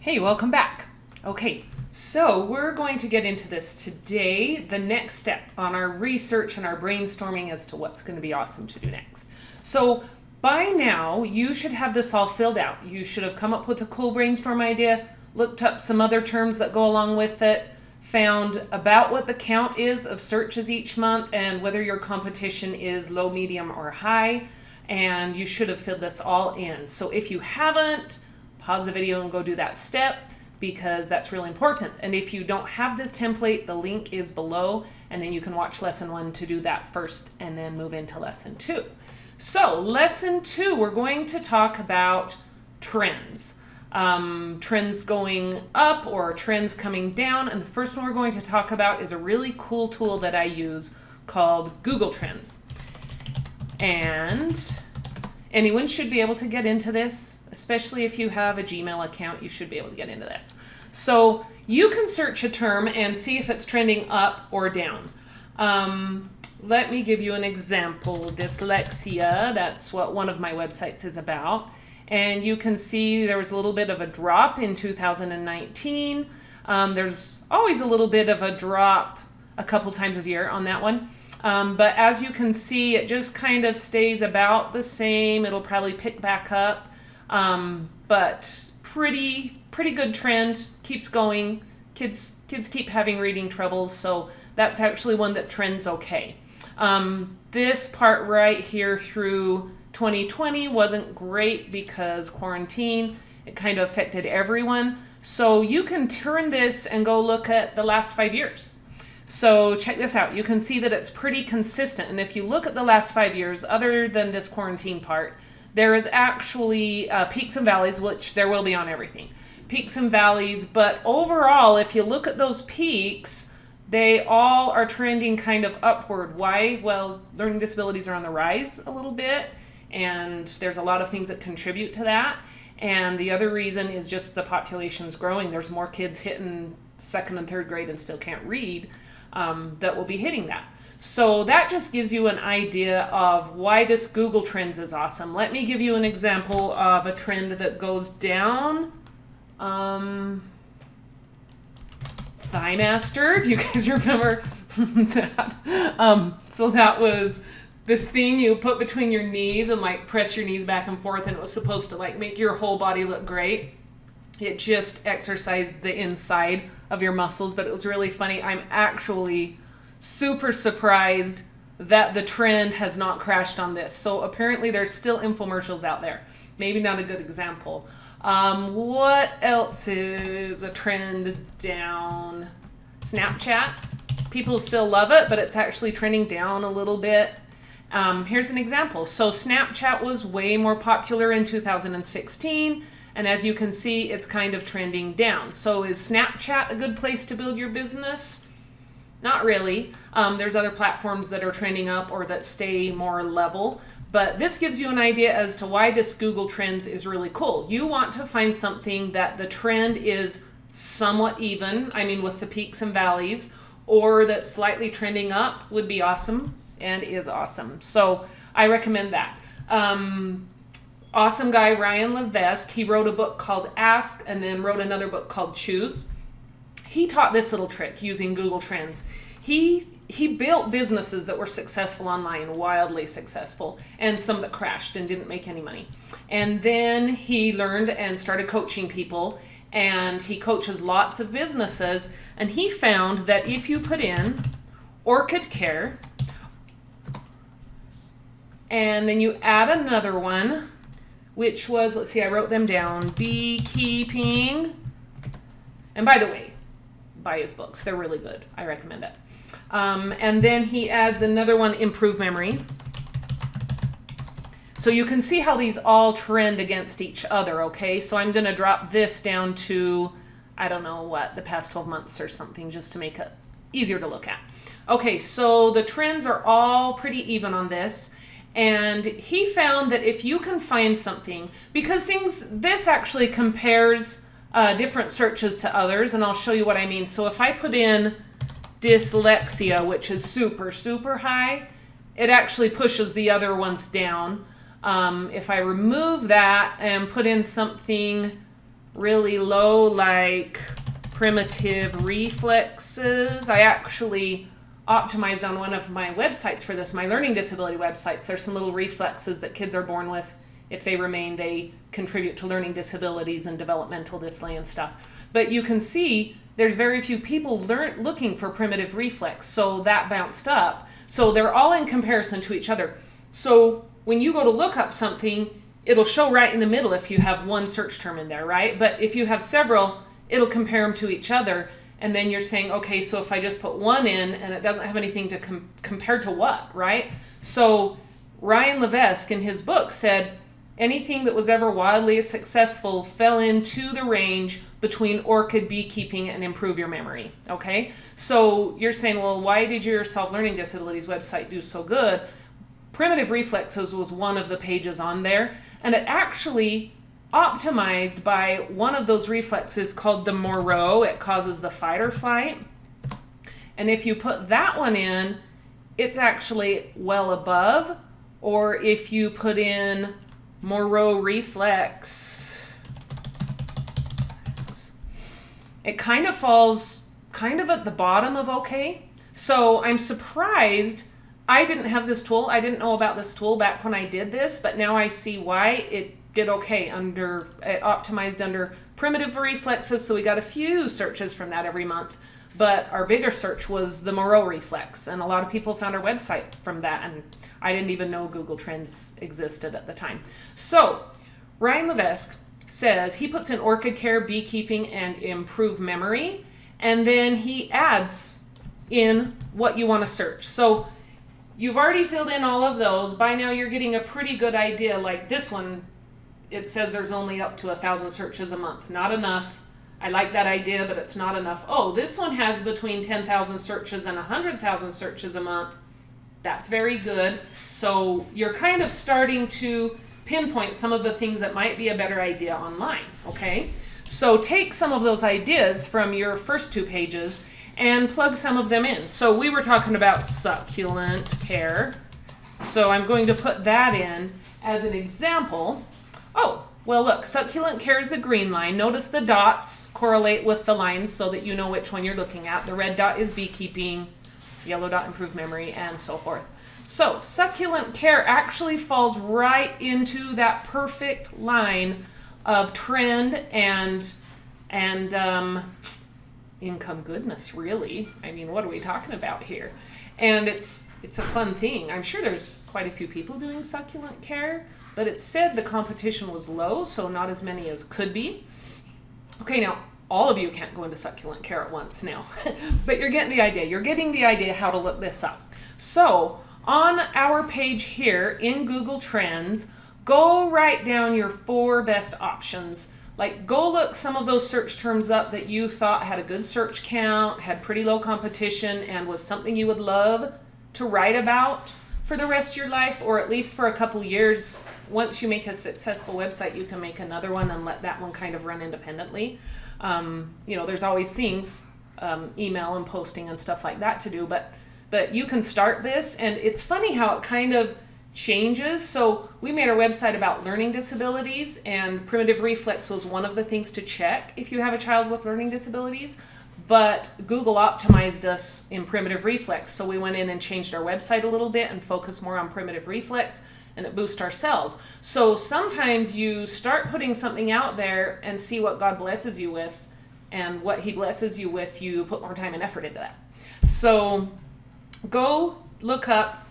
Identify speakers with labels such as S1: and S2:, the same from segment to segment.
S1: Hey, welcome back. Okay, so we're going to get into this today, the next step on our research and our brainstorming as to what's going to be awesome to do next. So by now, you should have this all filled out. You should have come up with a cool brainstorm idea, looked up some other terms that go along with it, found about what the count is of searches each month and whether your competition is low, medium, or high, and you should have filled this all in. So if you haven't, pause the video and go do that step because that's really important. And if you don't have this template, the link is below, and then you can watch lesson 1 to do that first and then move into lesson 2. So lesson 2, we're going to talk about trends. Trends going up or trends coming down. And the first one we're going to talk about is a really cool tool that I use called Google Trends. And anyone should be able to get into this, especially if you have a Gmail account, you should be able to get into this. So you can search a term and see if it's trending up or down. Let me give you an example. Dyslexia, that's what one of my websites is about. And you can see there was a little bit of a drop in 2019. There's always a little bit of a drop a couple times a year on that one. But as you can see, it just kind of stays about the same. It'll probably pick back up, but pretty good trend, keeps going. Kids keep having reading troubles, so that's actually one that trends okay. This part right here through 2020 wasn't great because quarantine, it kind of affected everyone. So you can turn this and go look at the last 5 years. So check this out. You can see that it's pretty consistent. And if you look at the last 5 years, other than this quarantine part, there is actually peaks and valleys, which there will be on everything. Peaks and valleys, but overall, if you look at those peaks, they all are trending kind of upward. Why? Well, learning disabilities are on the rise a little bit, and there's a lot of things that contribute to that. And the other reason is just the population is growing. There's more kids hitting 2nd and 3rd grade and still can't read that will be hitting that. So that just gives you an idea of why this Google Trends is awesome. Let me give you an example of a trend that goes down. Thighmaster, do you guys remember that? So that was this thing you put between your knees and like press your knees back and forth, and it was supposed to like make your whole body look great. It just exercised the inside of your muscles, but it was really funny. I'm actually super surprised that the trend has not crashed on this. So apparently there's still infomercials out there. Maybe not a good example. What else is a trend down? Snapchat. People still love it, but it's actually trending down a little bit. Here's an example. So Snapchat was way more popular in 2016. And as you can see, it's kind of trending down. So is Snapchat a good place to build your business? Not really. There's other platforms that are trending up or that stay more level. But this gives you an idea as to why this Google Trends is really cool. You want to find something that the trend is somewhat even, I mean with the peaks and valleys, or that's slightly trending up would be awesome and is awesome. So I recommend that. Awesome guy Ryan Levesque, he wrote a book called Ask and then wrote another book called Choose. He taught this little trick using Google Trends. He built businesses that were successful online, wildly successful, and some that crashed and didn't make any money. And then he learned and started coaching people, and he coaches lots of businesses, and he found that if you put in Orchid Care, and then you add another one, which was, let's see, I wrote them down, beekeeping. And by the way, buy his books. They're really good. I recommend it. And then he adds another one, improve memory. So you can see how these all trend against each other, okay? So I'm going to drop this down to, I don't know what, the past 12 months or something, just to make it easier to look at. Okay, so the trends are all pretty even on this. And he found that if you can find something, because this actually compares different searches to others, and I'll show you what I mean. So if I put in dyslexia, which is super, super high, it actually pushes the other ones down. If I remove that and put in something really low, like primitive reflexes. I actually optimized on one of my websites for this, my learning disability websites. There's some little reflexes that kids are born with. If they remain, they contribute to learning disabilities and developmental dyslexia and stuff. But you can see there's very few people looking for primitive reflex, so that bounced up. So they're all in comparison to each other. So when you go to look up something, it'll show right in the middle if you have one search term in there, right? But if you have several, it'll compare them to each other. And then you're saying, okay, so if I just put one in and it doesn't have anything to compare to what, right? So Ryan Levesque in his book said, anything that was ever wildly successful fell into the range between orchid beekeeping and improve your memory, okay? So you're saying, well, why did your self-learning disabilities website do so good? Primitive reflexes was one of the pages on there, and it actually optimized by one of those reflexes called the Moreau. It causes the fight or flight. And if you put that one in, it's actually well above. Or if you put in Moreau reflex, it kind of falls kind of at the bottom of okay. So I'm surprised. I didn't have this tool. I didn't know about this tool back when I did this, but now I see why it did okay it optimized under primitive reflexes. So we got a few searches from that every month, but our bigger search was the Moreau reflex. And a lot of people found our website from that. And I didn't even know Google Trends existed at the time. So Ryan Levesque says he puts in orchid care, beekeeping, and improve memory. And then he adds in what you want to search. So you've already filled in all of those. By now you're getting a pretty good idea. Like this one, it says there's only up to 1,000 searches a month. Not enough. I like that idea, but it's not enough. Oh, this one has between 10,000 searches and 100,000 searches a month. That's very good. So you're kind of starting to pinpoint some of the things that might be a better idea online, okay? So take some of those ideas from your first two pages and plug some of them in. So we were talking about succulent care. So I'm going to put that in as an example. Oh, well look, succulent care is a green line. Notice the dots correlate with the lines so that you know which one you're looking at. The red dot is beekeeping, yellow dot improve memory, and so forth. So succulent care actually falls right into that perfect line of trend and income goodness, really. I mean, what are we talking about here? And it's a fun thing. I'm sure there's quite a few people doing succulent care, but it said the competition was low, so not as many as could be. Okay, now all of you can't go into succulent care at once now, but you're getting the idea. You're getting the idea how to look this up. So on our page here in Google Trends, go write down your 4 best options. Like go look some of those search terms up that you thought had a good search count, had pretty low competition, and was something you would love to write about for the rest of your life, or at least for a couple years. Once you make a successful website, you can make another one and let that one kind of run independently. There's always things, email and posting and stuff like that to do, but you can start this, and it's funny how it kind of changes. So we made our website about learning disabilities, and primitive reflex was one of the things to check if you have a child with learning disabilities, but Google optimized us in primitive reflex. So we went in and changed our website a little bit and focused more on primitive reflex, and it boosts our sales. So sometimes you start putting something out there and see what God blesses you with, and what he blesses you with, you put more time and effort into that. So go look up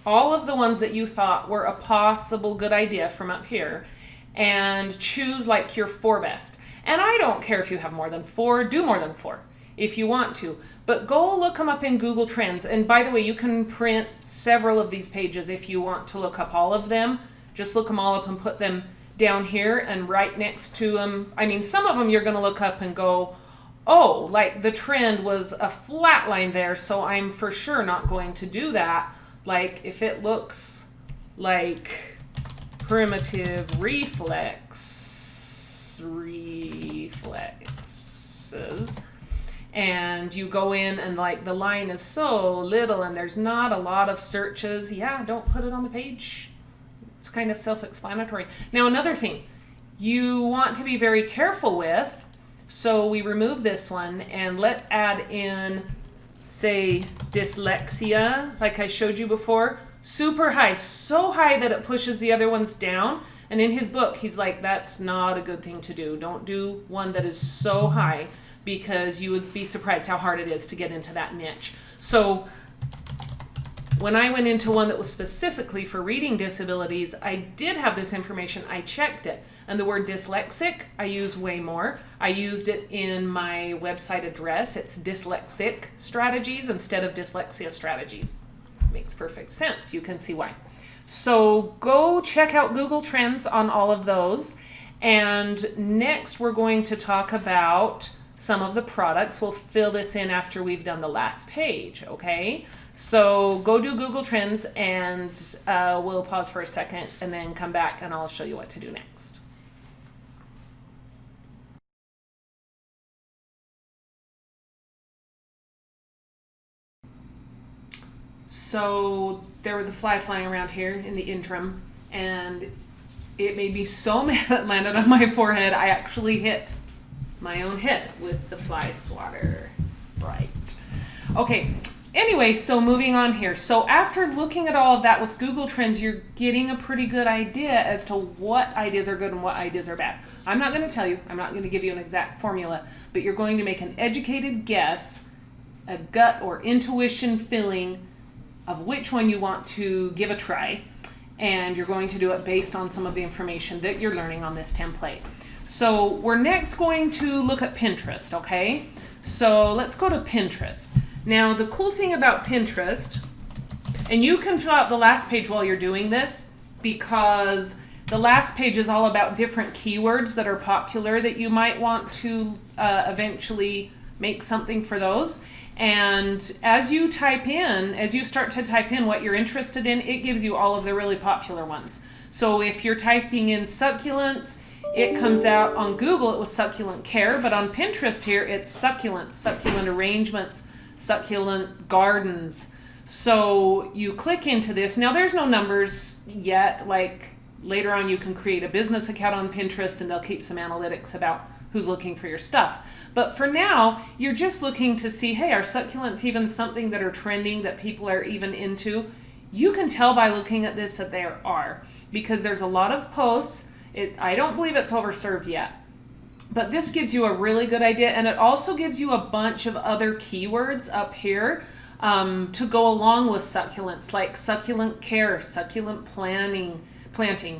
S1: all of the ones that you thought were a possible good idea from up here and choose like your 4 best. And I don't care if you have more than 4, do more than 4 if you want to, but go look them up in Google Trends. And by the way, you can print several of these pages if you want to look up all of them. Just look them all up and put them down here and right next to them. I mean, some of them you're going to look up and go, oh, like the trend was a flat line there, so I'm for sure not going to do that. Like if it looks like primitive reflexes, and you go in and like the line is so little and there's not a lot of searches, yeah, don't put it on the page. It's kind of self-explanatory. Now another thing, you want to be very careful with. So we remove this one and let's add in, say, dyslexia, like I showed you before. Super high, so high that it pushes the other ones down. And in his book, he's like, that's not a good thing to do. Don't do one that is so high, because you would be surprised how hard it is to get into that niche. So when I went into one that was specifically for reading disabilities, I did have this information. I checked it. And the word dyslexic, I use way more. I used it in my website address. It's dyslexic strategies instead of dyslexia strategies. Makes perfect sense. You can see why. So go check out Google Trends on all of those. And next we're going to talk about some of the products. We'll fill this in after we've done the last page, okay? So go do Google Trends and we'll pause for a second and then come back and I'll show you what to do next. So there was a fly flying around here in the interim and it made me so mad it landed on my forehead. I actually hit my own head with the fly swatter. Right. Okay. Anyway, so moving on here. So after looking at all of that with Google Trends, you're getting a pretty good idea as to what ideas are good and what ideas are bad. I'm not going to tell you. I'm not going to give you an exact formula, but you're going to make an educated guess, a gut or intuition feeling of which one you want to give a try. And you're going to do it based on some of the information that you're learning on this template. So we're next going to look at Pinterest, okay? So let's go to Pinterest. Now the cool thing about Pinterest, and you can fill out the last page while you're doing this, because the last page is all about different keywords that are popular that you might want to eventually make something for those. And as you start to type in what you're interested in, it gives you all of the really popular ones. So if you're typing in succulents, it comes out on Google, it was succulent care, but on Pinterest here, it's succulents, succulent arrangements, succulent gardens. So you click into this. Now there's no numbers yet. Like later on, you can create a business account on Pinterest and they'll keep some analytics about who's looking for your stuff. But for now, you're just looking to see, hey, are succulents even something that are trending that people are even into? You can tell by looking at this that there are, because there's a lot of posts. I don't believe it's overserved yet, but this gives you a really good idea, and it also gives you a bunch of other keywords up here to go along with succulents, like succulent care, succulent planting,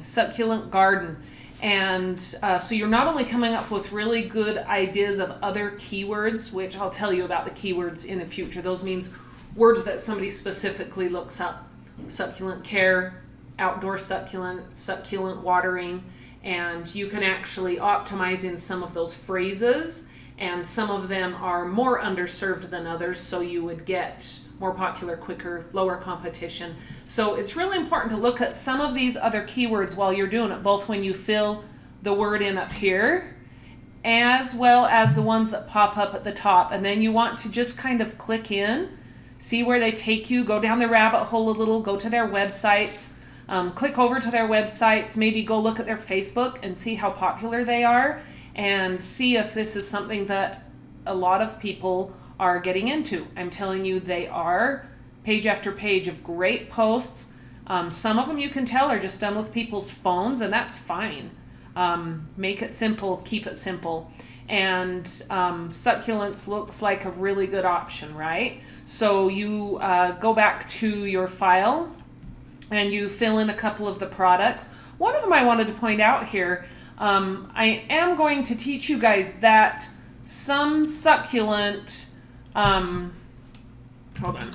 S1: succulent garden. And so you're not only coming up with really good ideas of other keywords, which I'll tell you about the keywords in the future. Those means words that somebody specifically looks up. Succulent care, outdoor succulent, succulent watering, and you can actually optimize in some of those phrases, and some of them are more underserved than others, so you would get more popular quicker, lower competition. So it's really important to look at some of these other keywords while you're doing it, both when you fill the word in up here as well as the ones that pop up at the top. And then you want to just kind of click in, see where they take you, go down the rabbit hole a little, go to their websites, click over to their websites, maybe go look at their Facebook and see how popular they are, and see if this is something that a lot of people are getting into. I'm telling you, they are. Page after page of great posts. Some of them you can tell are just done with people's phones, and that's fine. Make it simple, keep it simple. And succulents looks like a really good option, right? So you go back to your file and you fill in a couple of the products. One of them I wanted to point out here, I am going to teach you guys that some succulent, hold on.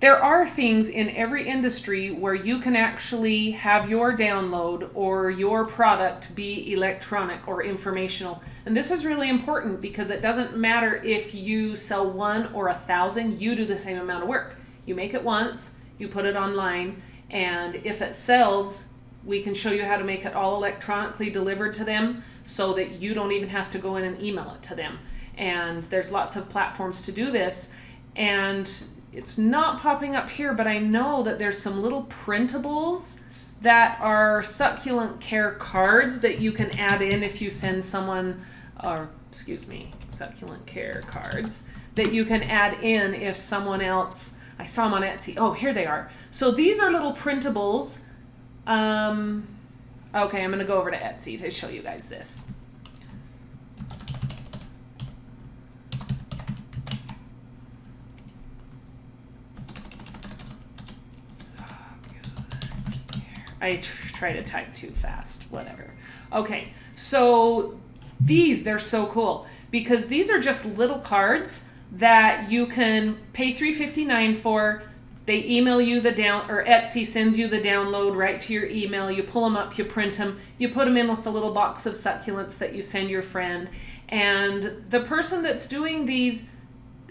S1: There are things in every industry where you can actually have your download or your product be electronic or informational. And this is really important because it doesn't matter if you sell 1 or 1,000, you do the same amount of work. You make it once, you put it online, and if it sells, we can show you how to make it all electronically delivered to them so that you don't even have to go in and email it to them. And there's lots of platforms to do this. And it's not popping up here, but I know that there's some little printables that are succulent care cards that you can add in if you send someone, or excuse me, succulent care cards that you can add in if someone else, I saw them on Etsy. Oh, here they are. So these are little printables. Okay, I'm going to go over to Etsy to show you guys this. I try to type too fast, whatever. Okay, so they're so cool because these are just little cards that you can pay $3.59 for. They email you or Etsy sends you the download right to your email. You pull them up, you print them, you put them in with the little box of succulents that you send your friend. And the person that's doing these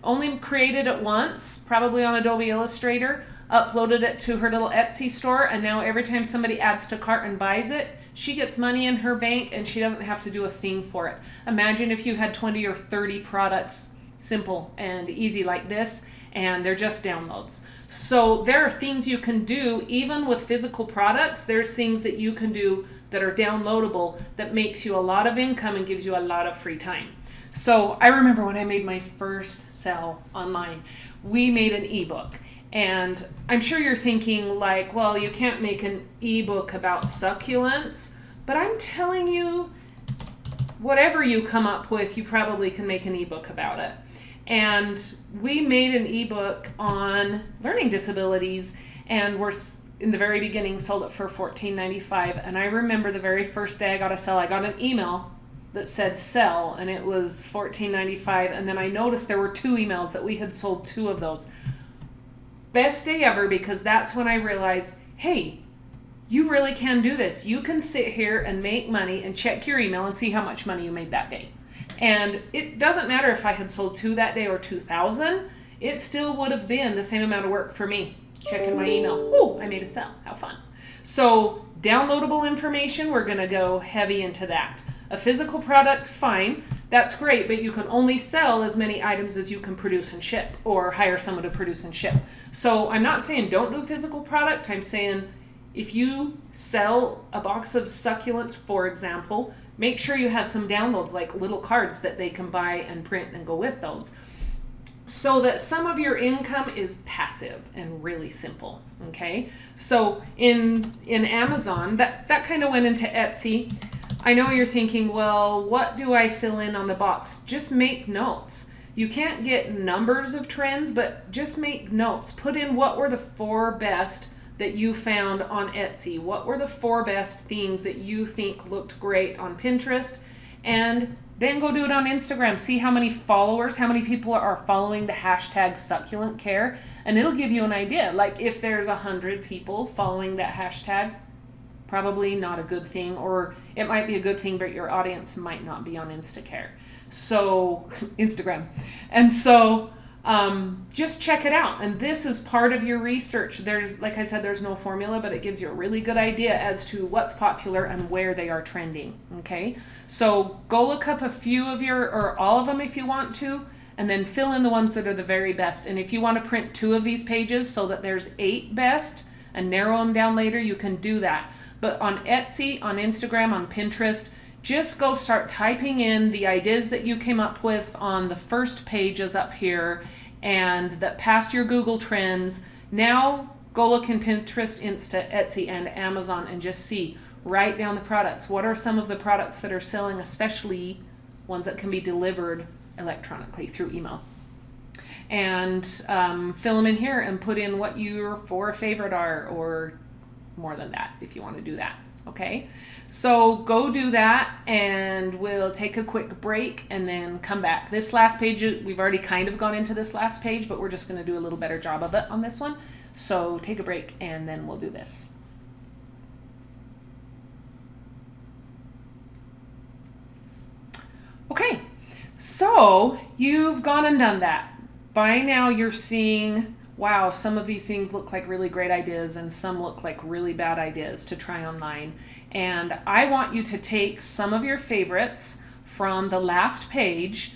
S1: only created it once, probably on Adobe Illustrator, uploaded it to her little Etsy store, and now every time somebody adds to cart and buys it, she gets money in her bank and she doesn't have to do a thing for it. Imagine if you had 20 or 30 products, simple and easy like this, and they're just downloads. So there are things you can do, even with physical products, there's things that you can do that are downloadable that makes you a lot of income and gives you a lot of free time. So I remember when I made my first sell online, we made an ebook. And I'm sure you're thinking like, well, you can't make an ebook about succulents, but I'm telling you, whatever you come up with, you probably can make an ebook about it. And we made an ebook on learning disabilities, and we're in the very beginning sold it for $14.95. And I remember the very first day I got a sell, I got an email that said sell, and it was $14.95. And then I noticed there were 2 emails that we had sold 2 of those. Best day ever, because that's when I realized, hey, you really can do this. You can sit here and make money and check your email and see how much money you made that day. And it doesn't matter if I had sold 2 that day or 2,000, it still would have been the same amount of work for me checking my email. Oh, I made a sell. How fun. So downloadable information, we're going to go heavy into that. A physical product, fine. That's great, but you can only sell as many items as you can produce and ship, or hire someone to produce and ship. So I'm not saying don't do a physical product. I'm saying if you sell a box of succulents, for example, make sure you have some downloads, like little cards that they can buy and print and go with those, so that some of your income is passive and really simple. Okay, so in Amazon, that kind of went into Etsy. I know you're thinking, well, what do I fill in on the box? Just make notes. You can't get numbers of trends, but just make notes. Put in what were the 4 best that you found on Etsy. What were the 4 best things that you think looked great on Pinterest? And then go do it on Instagram. See how many followers, how many people are following the hashtag succulent care, and it'll give you an idea. Like if there's 100 people following that hashtag, probably not a good thing, or it might be a good thing, but your audience might not be on Instagram. And so just check it out. And this is part of your research. There's, like I said, there's no formula, but it gives you a really good idea as to what's popular and where they are trending. Okay. So go look up a few of or all of them if you want to, and then fill in the ones that are the very best. And if you want to print 2 of these pages so that there's 8 best and narrow them down later, you can do that. But on Etsy, on Instagram, on Pinterest, just go start typing in the ideas that you came up with on the first pages up here and that passed your Google Trends. Now go look in Pinterest, Insta, Etsy, and Amazon and just see. Write down the products. What are some of the products that are selling, especially ones that can be delivered electronically through email? And fill them in here and put in what your 4 favorite are, or more than that if you want to do that. Okay, so go do that, and we'll take a quick break and then come back. This last page, we've already kind of gone into this last page, but we're just going to do a little better job of it on this one. So take a break and then we'll do this. Okay, so you've gone and done that. By now you're seeing, wow, some of these things look like really great ideas and some look like really bad ideas to try online. And I want you to take some of your favorites from the last page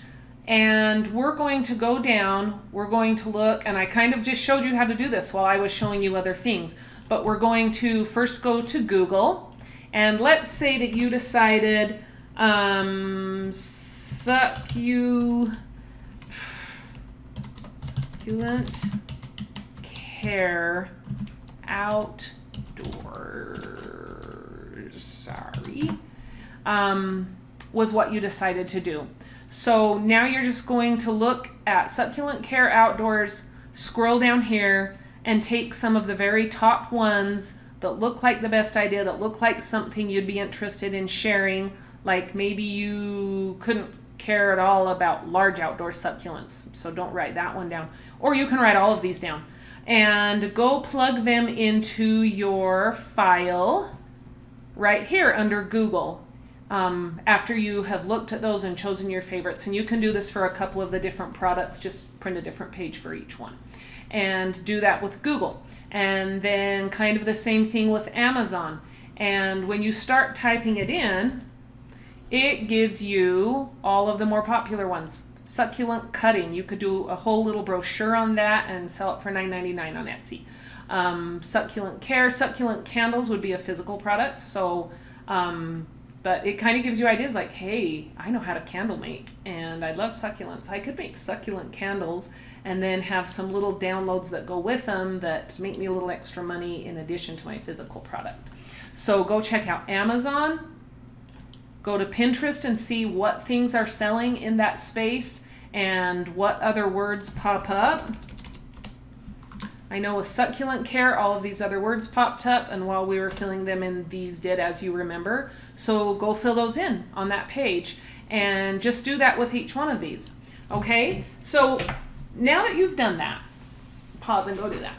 S1: And we're going to go down, we're going to look, and I kind of just showed you how to do this while I was showing you other things. But we're going to first go to Google, and let's say that you decided succulent care outdoors, was what you decided to do. So now you're just going to look at Succulent Care Outdoors, scroll down here, and take some of the very top ones that look like the best idea, that look like something you'd be interested in sharing. Like maybe you couldn't care at all about large outdoor succulents, so don't write that one down. Or you can write all of these down. And go plug them into your file right here under Google. After you have looked at those and chosen your favorites, and you can do this for a couple of the different products, just print a different page for each one. And do that with Google. And then kind of the same thing with Amazon. And when you start typing it in, it gives you all of the more popular ones. Succulent cutting, you could do a whole little brochure on that and sell it for $9.99 on Etsy. Succulent care, succulent candles would be a physical product. So, but it kind of gives you ideas like, hey, I know how to candle make, and I love succulents. I could make succulent candles and then have some little downloads that go with them that make me a little extra money in addition to my physical product. So go check out Amazon, go to Pinterest and see what things are selling in that space and what other words pop up. I know with succulent care, all of these other words popped up, and while we were filling them in, these did, as you remember. So go fill those in on that page, and just do that with each one of these. Okay? So now that you've done that, pause and go do that.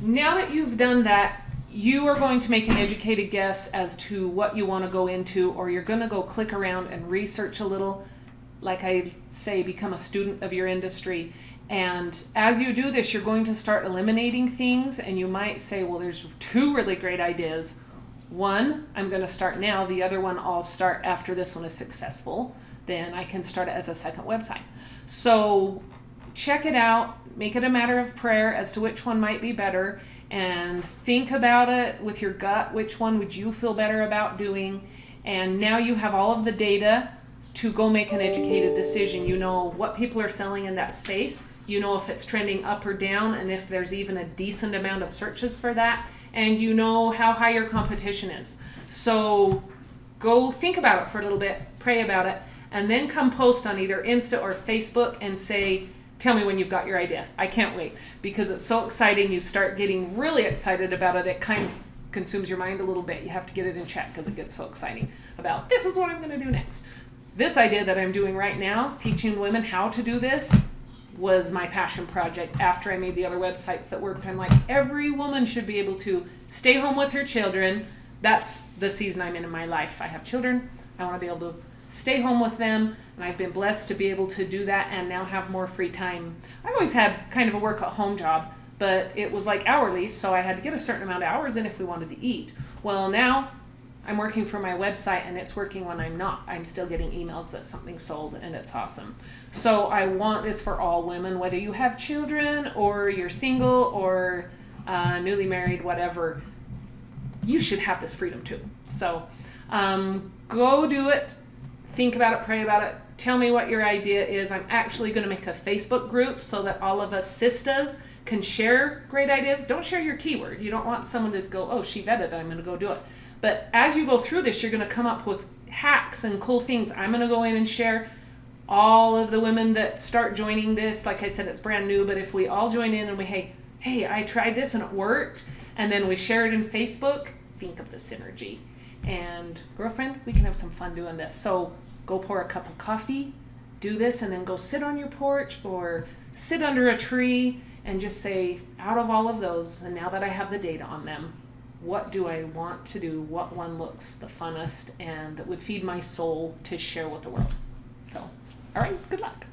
S1: Now that you've done that, you are going to make an educated guess as to what you want to go into, or you're going to go click around and research a little. Like I say, become a student of your industry. And as you do this, you're going to start eliminating things, and you might say, well, there's two really great ideas. One, I'm going to start now. The other one, I'll start after this one is successful. Then I can start it as a second website. So check it out. Make it a matter of prayer as to which one might be better, and think about it with your gut. Which one would you feel better about doing? And now you have all of the data to go make an educated decision. You know what people are selling in that space. You know if it's trending up or down, and if there's even a decent amount of searches for that, and you know how high your competition is. So go think about it for a little bit, pray about it, and then come post on either Insta or Facebook and say, tell me when you've got your idea. I can't wait, because it's so exciting. You start getting really excited about it. It kind of consumes your mind a little bit. You have to get it in check because it gets so exciting about, this is what I'm going to do next. This idea that I'm doing right now, teaching women how to do this, was my passion project after I made the other websites that worked. I'm like, every woman should be able to stay home with her children. That's the season I'm in my life. I have children. I want to be able to stay home with them, and I've been blessed to be able to do that and now have more free time. I always had kind of a work-at-home job, but it was like hourly, so I had to get a certain amount of hours in if we wanted to eat. Well, now I'm working for my website, and it's working when I'm not. I'm still getting emails that something sold, and it's awesome. So I want this for all women, whether you have children or you're single or newly married, whatever. You should have this freedom too. So go do it. Think about it, pray about it. Tell me what your idea is. I'm actually going to make a Facebook group so that all of us sisters can share great ideas. Don't share your keyword. You don't want someone to go, oh, she vetted it, I'm going to go do it. But as you go through this, you're going to come up with hacks and cool things. I'm going to go in and share all of the women that start joining this. Like I said, it's brand new, but if we all join in and we, hey, I tried this and it worked, and then we share it in Facebook, think of the synergy. And girlfriend, we can have some fun doing this. So go pour a cup of coffee, do this, and then go sit on your porch or sit under a tree and just say, out of all of those, and now that I have the data on them, what do I want to do? What one looks the funnest and that would feed my soul to share with the world? So, all right, good luck.